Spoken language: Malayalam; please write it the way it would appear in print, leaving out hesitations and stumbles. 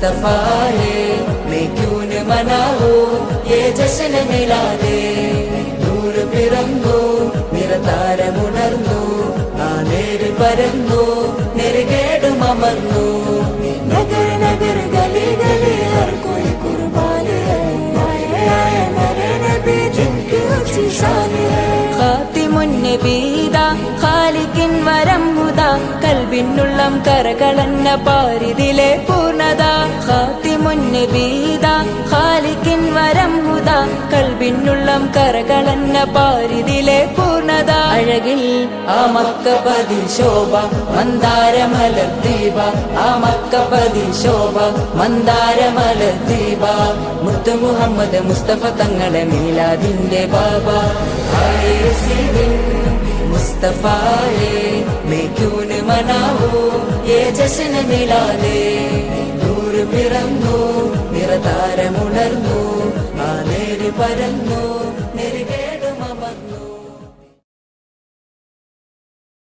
मुस्तफा है मैं क्यों न मनाऊं ये जश्न मिलादे നൂർ പിറന്നു നിറതാരമുണർന്നു ആ നേര് പരന്നു നെറുകേടും അമർന്നു നഗർ നഗർ ഗലി ഗലി ഹർ കോയി കുർബാൻ ഹൈ ആയ മേരെ നബി ജിൻകി ഊंची शान है ഖാതിമുൻ നബീദ ഖാലിഖിൻ വരം ഹുദാ കൽബിനുള്ളം കരകളന്ന പാരിതിലെ പൂർണ്ണത ഖാതിമുൻ നബീദ ഖാലിഖിൻ വരം ഹുദാ കൽബിനുള്ളം കരകളന്ന പാരിതിലെ പൂർണ്ണത അഴകിൽ ആ മക്കപതി ശോഭ മന്ദാരമലർ ദീപ ആ മക്കപതി ശോഭ മന്ദാരമലർ ദീപ മുത്തു മുഹമ്മദ് മുസ്തഫ തങ്ങളെ മീലാദിന്റെ ബാബ मुस्तफा है मैं क्यों न मनाऊं ये जश्न मिलादे നൂർ പിറന്നു നിറതാരമുണർന്നു ആ നേര് പരന്നു നെറുകേ